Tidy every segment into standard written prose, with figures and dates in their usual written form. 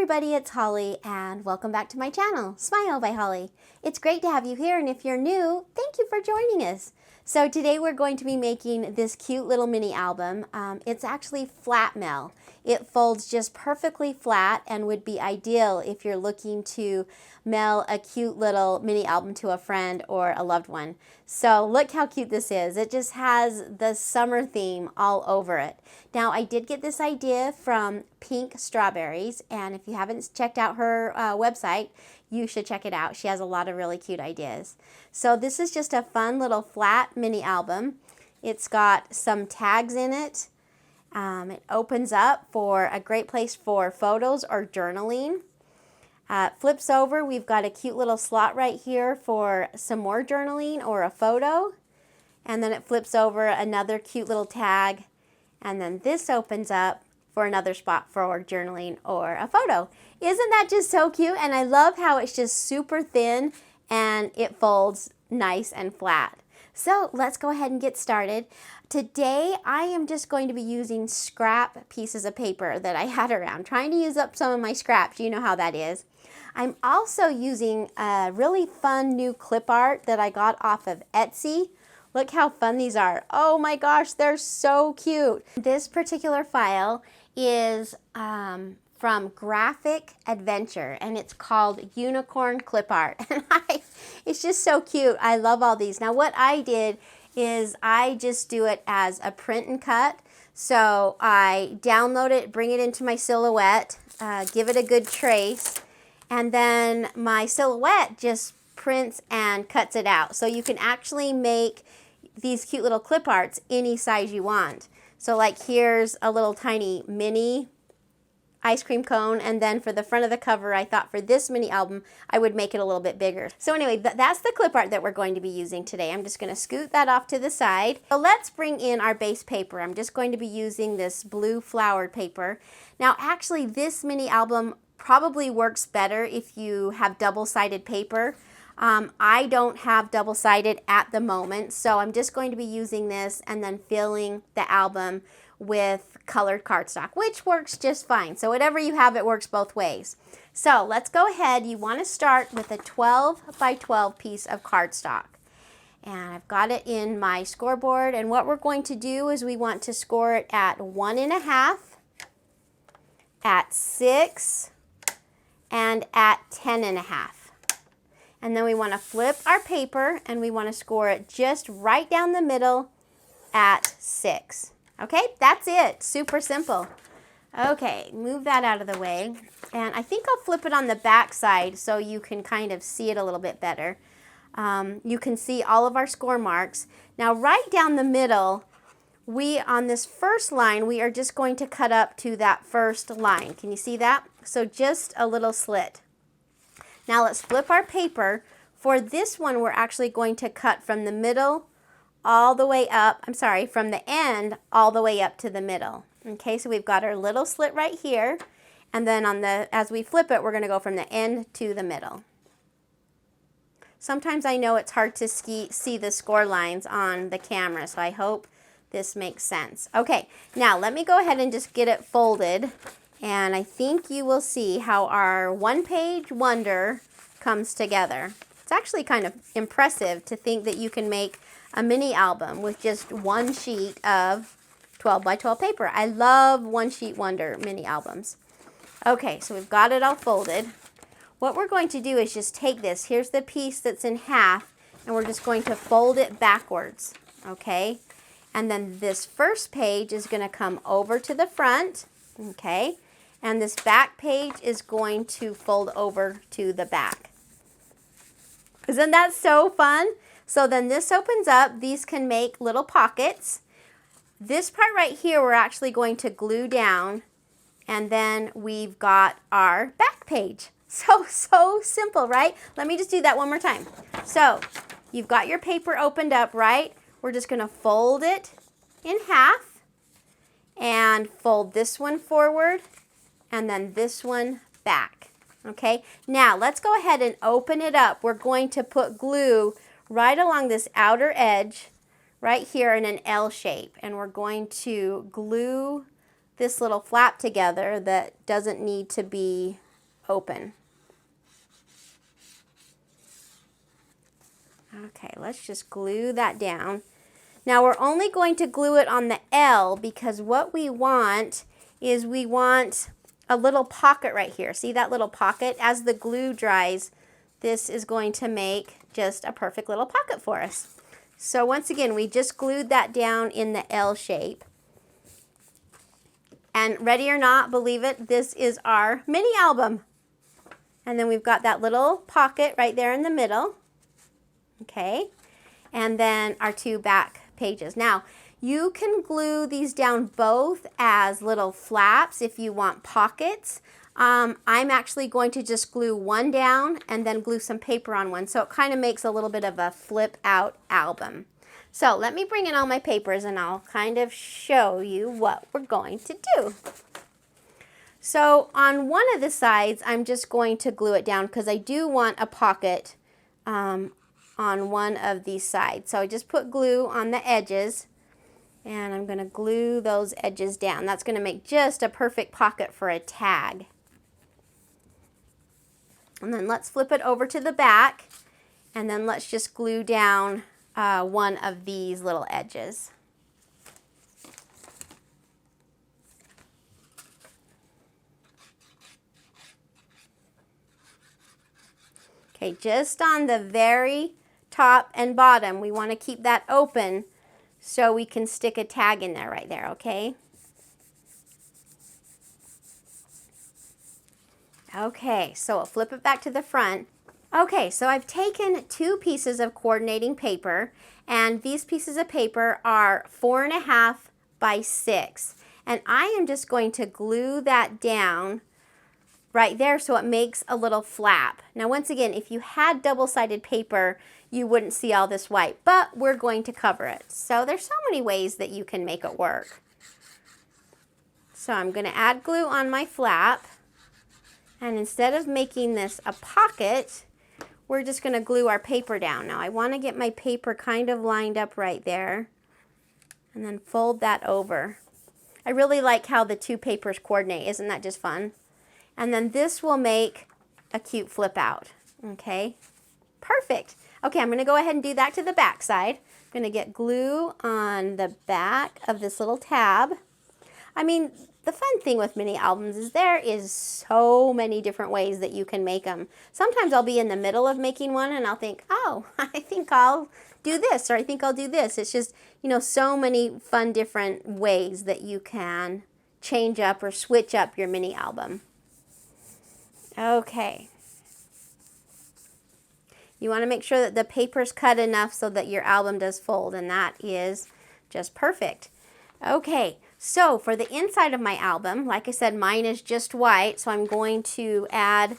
everybody, it's Holly and welcome back to my channel, Smile by Holly. It's great to have you here, and if you're new, thank you for joining us. So today we're going to be making this cute little mini album. It's actually flat mail. It folds just perfectly flat and would be ideal if you're looking to mail a cute little mini album to a friend or a loved one. So look how cute this is. It just has the summer theme all over it. Now I did get this idea from Pink Strawberries, and if you haven't checked out her website, you should check it out. She has a lot of really cute ideas. So this is just a fun little flat mini album. It's got some tags in it. It opens up for a great place for photos or journaling. Flips over, we've got a cute little slot right here for some more journaling or a photo. And then it flips over, another cute little tag. And then this opens up for another spot for journaling or a photo. Isn't that just so cute? And I love how it's just super thin and it folds nice and flat. So let's go ahead and get started. Today I am just going to be using scrap pieces of paper that I had around, trying to use up some of my scraps. You know how that is. I'm also using a really fun new clip art that I got off of Etsy. Look how fun these are. Oh my gosh, they're so cute. This particular file is from Graphic Adventure, and it's called Unicorn Clip Art. And it's just so cute. I love all these. Now what I did is I just do it as a print and cut. So I download it, bring it into my Silhouette, give it a good trace, and then my Silhouette just prints and cuts it out. So you can actually make these cute little clip arts any size you want. So like here's a little tiny mini ice cream cone, and then for the front of the cover, I thought for this mini album, I would make it a little bit bigger. So anyway, that's the clip art that we're going to be using today. I'm just gonna scoot that off to the side. So let's bring in our base paper. I'm just going to be using this blue flowered paper. Now actually this mini album probably works better if you have double-sided paper. I don't have double-sided at the moment, so I'm just going to be using this and then filling the album with colored cardstock, which works just fine. So whatever you have, it works both ways. So let's go ahead. You want to start with a 12 by 12 piece of cardstock. And I've got it in my scoreboard, and what we're going to do is we want to score it at 1.5, at 6, and at 10.5. And then we want to flip our paper and we want to score it just right down the middle at 6. Okay, that's it. Super simple. Okay, move that out of the way. And I think I'll flip it on the back side so you can kind of see it a little bit better. You can see all of our score marks. Now right down the middle, on this first line, we are just going to cut up to that first line. Can you see that? So just a little slit. Now let's flip our paper. For this one, we're actually going to cut from the middle all the way up, from the end all the way up to the middle. Okay, so we've got our little slit right here, and then as we flip it, we're going to go from the end to the middle. Sometimes I know it's hard to see the score lines on the camera, so I hope this makes sense. Okay, now let me go ahead and just get it folded, and I think you will see how our one-page wonder comes together. It's actually kind of impressive to think that you can make a mini album with just one sheet of 12 by 12 paper. I love one sheet wonder mini albums. Okay, so we've got it all folded. What we're going to do is just take this. Here's the piece that's in half, and we're just going to fold it backwards, okay? And then this first page is going to come over to the front, okay? And this back page is going to fold over to the back. Isn't that so fun? So then this opens up. These can make little pockets. This part right here we're actually going to glue down, and then we've got our back page. So simple, right? Let me just do that one more time. So you've got your paper opened up, right? We're just going to fold it in half and fold this one forward and then this one back. Okay, now let's go ahead and open it up. We're going to put glue right along this outer edge right here in an L shape, and we're going to glue this little flap together that doesn't need to be open. Okay, let's just glue that down. Now we're only going to glue it on the L because what we want is we want a little pocket right here. See that little pocket? As the glue dries, this is going to make just a perfect little pocket for us. So once again, we just glued that down in the L shape. And ready or not, believe it, this is our mini album. And then we've got that little pocket right there in the middle. Okay, and then our two back pages. Now, you can glue these down both as little flaps if you want pockets. I'm actually going to just glue one down and then glue some paper on one. So it kind of makes a little bit of a flip out album. So let me bring in all my papers and I'll kind of show you what we're going to do. So on one of the sides, I'm just going to glue it down because I do want a pocket on one of these sides. So I just put glue on the edges and I'm going to glue those edges down. That's going to make just a perfect pocket for a tag. And then let's flip it over to the back and then let's just glue down one of these little edges. Okay, just on the very top and bottom, we want to keep that open so we can stick a tag in there right there, okay? Okay, so I'll flip it back to the front. Okay, so I've taken two pieces of coordinating paper, and these pieces of paper are 4.5 by 6. And I am just going to glue that down right there so it makes a little flap. Now once again, if you had double-sided paper, you wouldn't see all this white, but we're going to cover it. So there's so many ways that you can make it work. So I'm going to add glue on my flap, and instead of making this a pocket, we're just going to glue our paper down. Now I want to get my paper kind of lined up right there, and then fold that over. I really like how the two papers coordinate. Isn't that just fun? And then this will make a cute flip out. Okay, perfect. Okay, I'm going to go ahead and do that to the back side. I'm going to get glue on the back of this little tab. I mean, the fun thing with mini albums is there is so many different ways that you can make them. Sometimes I'll be in the middle of making one and I'll think, oh, I think I'll do this, or I think I'll do this. It's just, you know, so many fun different ways that you can change up or switch up your mini album. Okay. You want to make sure that the paper's cut enough so that your album does fold, and that is just perfect. Okay, so for the inside of my album, like I said, mine is just white, so I'm going to add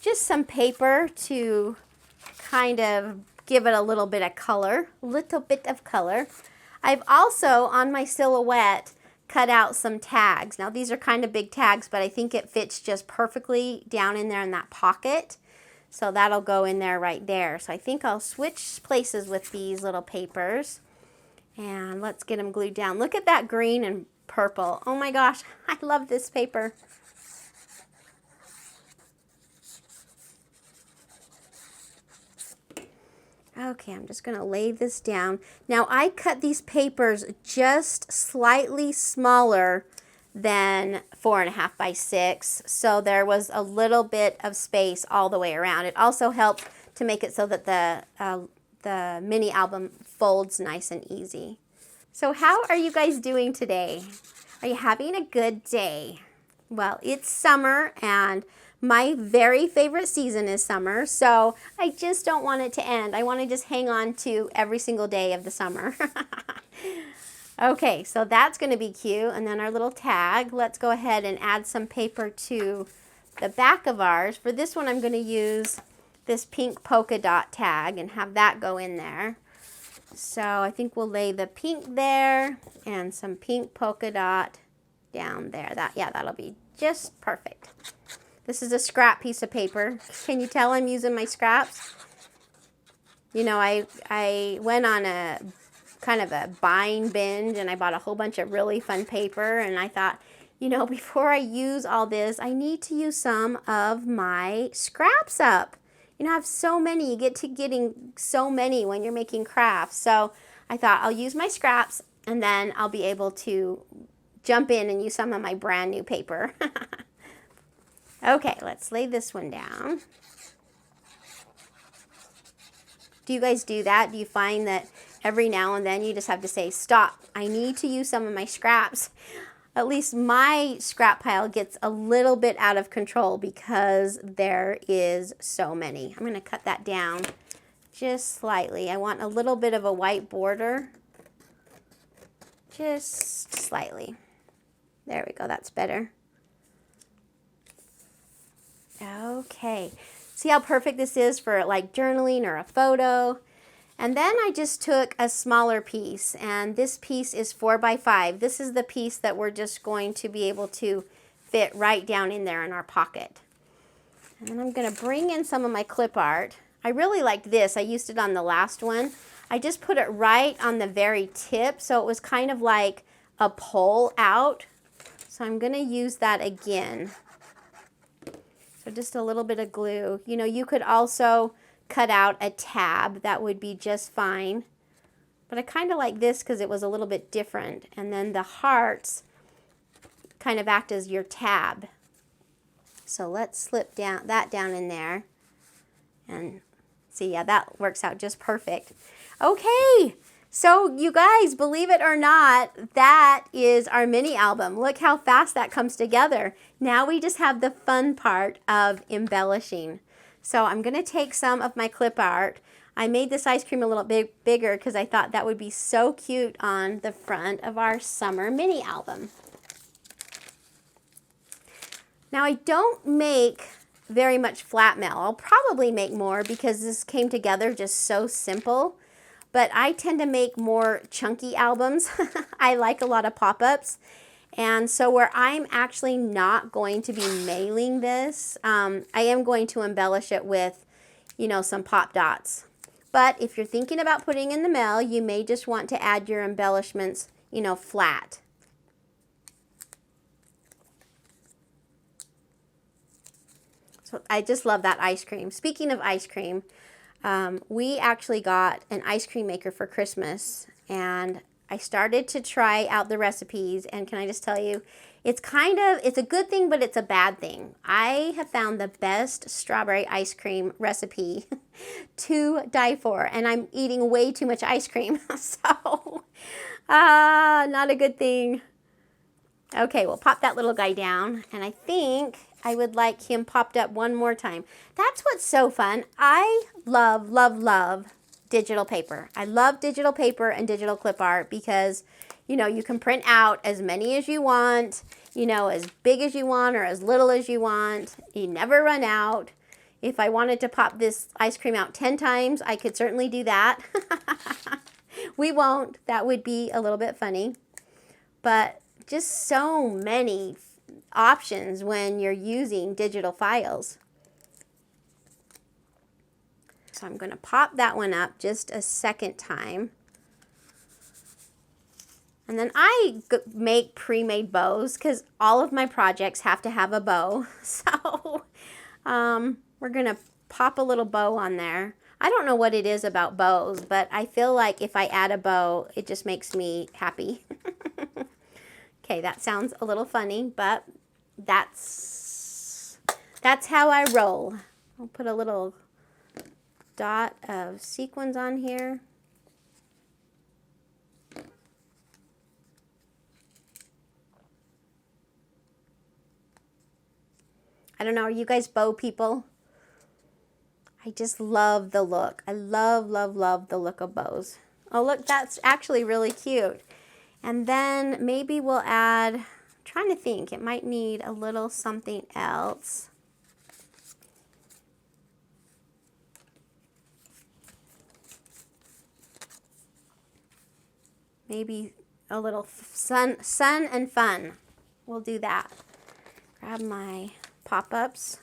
just some paper to kind of give it a little bit of color, I've also, on my silhouette, cut out some tags. Now these are kind of big tags, but I think it fits just perfectly down in there in that pocket. So that'll go in there right there. So I think I'll switch places with these little papers. And let's get them glued down. Look at that green and purple. Oh my gosh, I love this paper. Okay, I'm just going to lay this down. Now I cut these papers just slightly smaller than 4.5 by 6, so there was a little bit of space all the way around. It also helped to make it so that the mini album folds nice and easy. So how are you guys doing today? Are you having a good day? Well, it's summer, and my very favorite season is summer, so I just don't want it to end. I want to just hang on to every single day of the summer. Okay, so that's going to be cute. And then our little tag. Let's go ahead and add some paper to the back of ours. For this one, I'm going to use this pink polka dot tag and have that go in there. So I think we'll lay the pink there and some pink polka dot down there. That'll be just perfect. This is a scrap piece of paper. Can you tell I'm using my scraps? You know, I went on a kind of a buying binge, and I bought a whole bunch of really fun paper, and I thought, you know, before I use all this, I need to use some of my scraps up. You know, I have so many. You get to getting so many when you're making crafts. So I thought I'll use my scraps and then I'll be able to jump in and use some of my brand new paper. Okay, let's lay this one down. Do you guys do that? Do you find that every now and then you just have to say, stop, I need to use some of my scraps? At least my scrap pile gets a little bit out of control because there is so many. I'm going to cut that down just slightly. I want a little bit of a white border. Just slightly. There we go, that's better. Okay, see how perfect this is for like journaling or a photo. And then I just took a smaller piece, and this piece is 4 by 5. This is the piece that we're just going to be able to fit right down in there in our pocket. And I'm going to bring in some of my clip art. I really liked this. I used it on the last one. I just put it right on the very tip, so it was kind of like a pull out. So I'm going to use that again. So just a little bit of glue. You know, you could also cut out a tab. That would be just fine. But I kind of like this because it was a little bit different. And then the hearts kind of act as your tab. So let's slip that down in there. And see, yeah, that works out just perfect. Okay, so you guys, believe it or not, that is our mini album. Look how fast that comes together. Now we just have the fun part of embellishing. So I'm going to take some of my clip art. I made this ice cream a little bit bigger because I thought that would be so cute on the front of our summer mini album. Now I don't make very much flat mail. I'll probably make more because this came together just so simple. But I tend to make more chunky albums. I like a lot of pop-ups. And so where I'm actually not going to be mailing this, I am going to embellish it with, you know, some pop dots. But if you're thinking about putting in the mail, you may just want to add your embellishments, you know, flat. So I just love that ice cream. Speaking of ice cream, we actually got an ice cream maker for Christmas, and I started to try out the recipes, and can I just tell you, it's a good thing, but it's a bad thing. I have found the best strawberry ice cream recipe to die for, and I'm eating way too much ice cream, so not a good thing. Okay, we'll pop that little guy down, and I think I would like him popped up one more time. That's what's so fun. I love, love, love digital paper. I love digital paper and digital clip art because, you know, you can print out as many as you want, you know, as big as you want or as little as you want. You never run out. If I wanted to pop this ice cream out 10 times, I could certainly do that. We won't. That would be a little bit funny. But just so many options when you're using digital files. So I'm going to pop that one up just a second time. And then I make pre-made bows because all of my projects have to have a bow. So we're going to pop a little bow on there. I don't know what it is about bows, but I feel like if I add a bow, it just makes me happy. Okay, that sounds a little funny, but that's how I roll. I'll put a little dot of sequins on here. I don't know, are you guys bow people? I just love the look. I love, love, love the look of bows. Oh, look, that's actually really cute. And then maybe we'll add, I'm trying to think, it might need a little something else. Maybe a little sun and fun. We'll do that. Grab my pop-ups.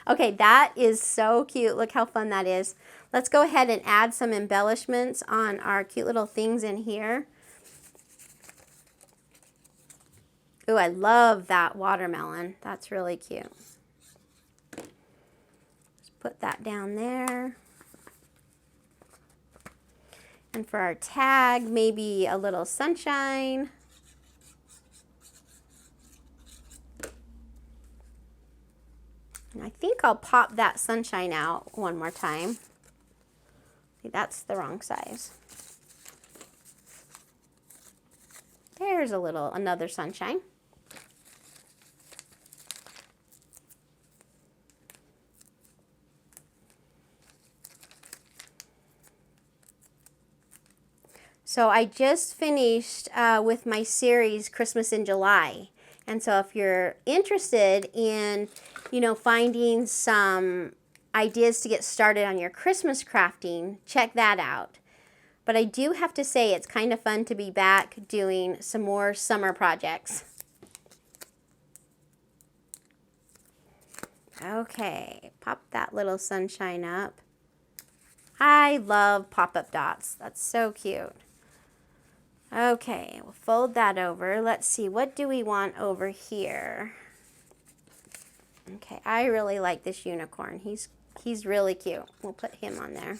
Okay, that is so cute. Look how fun that is. Let's go ahead and add some embellishments on our cute little things in here. Ooh, I love that watermelon. That's really cute. Just put that down there. And for our tag, maybe a little sunshine. And I think I'll pop that sunshine out one more time. See, that's the wrong size. There's another sunshine. So I just finished with my series Christmas in July. And so if you're interested in, finding some ideas to get started on your Christmas crafting, check that out. But I do have to say it's kind of fun to be back doing some more summer projects. Okay, pop that little sunshine up. I love pop-up dots. That's so cute. Okay, we'll fold that over. Let's see, what do we want over here? Okay, I really like this unicorn. He's really cute. We'll put him on there.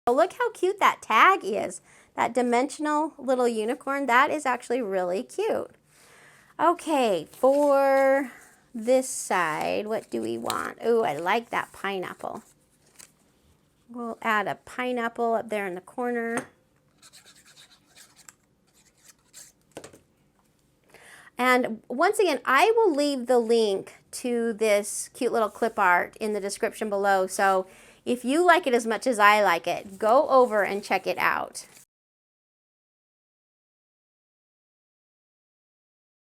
Oh, look how cute that tag is. That dimensional little unicorn, that is actually really cute. Okay, for this side, what do we want? Oh, I like that pineapple. We'll add a pineapple up there in the corner. And once again, I will leave the link to this cute little clip art in the description below. So if you like it as much as I like it, go over and check it out.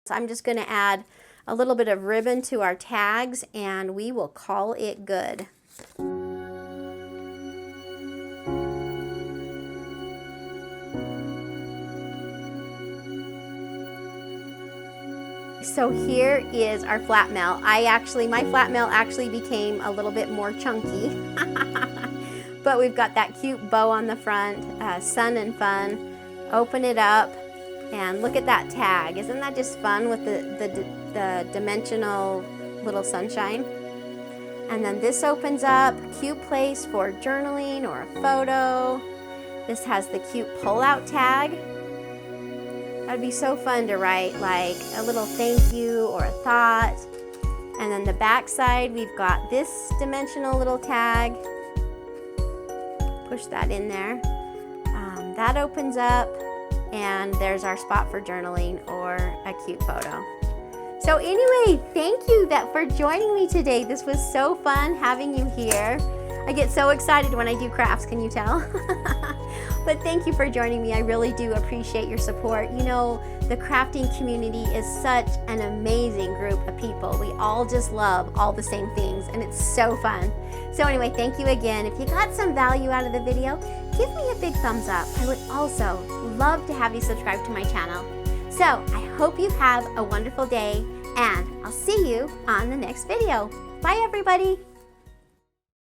So I'm just going to add a little bit of ribbon to our tags and we will call it good. So here is our flat mail. My flat mail actually became a little bit more chunky. But we've got that cute bow on the front, sun and fun. Open it up and look at that tag. Isn't that just fun with the dimensional little sunshine? And then this opens up, cute place for journaling or a photo. This has the cute pull-out tag. That'd be so fun to write like a little thank you or a thought. And then the back side, we've got this dimensional little tag. Push that in there. That opens up and there's our spot for journaling or a cute photo. So anyway, thank you for joining me today. This was so fun having you here. I get so excited when I do crafts, can you tell? But thank you for joining me. I really do appreciate your support. The crafting community is such an amazing group of people. We all just love all the same things and it's so fun. So anyway, thank you again. If you got some value out of the video, give me a big thumbs up. I would also love to have you subscribe to my channel. So I hope you have a wonderful day and I'll see you on the next video. Bye everybody.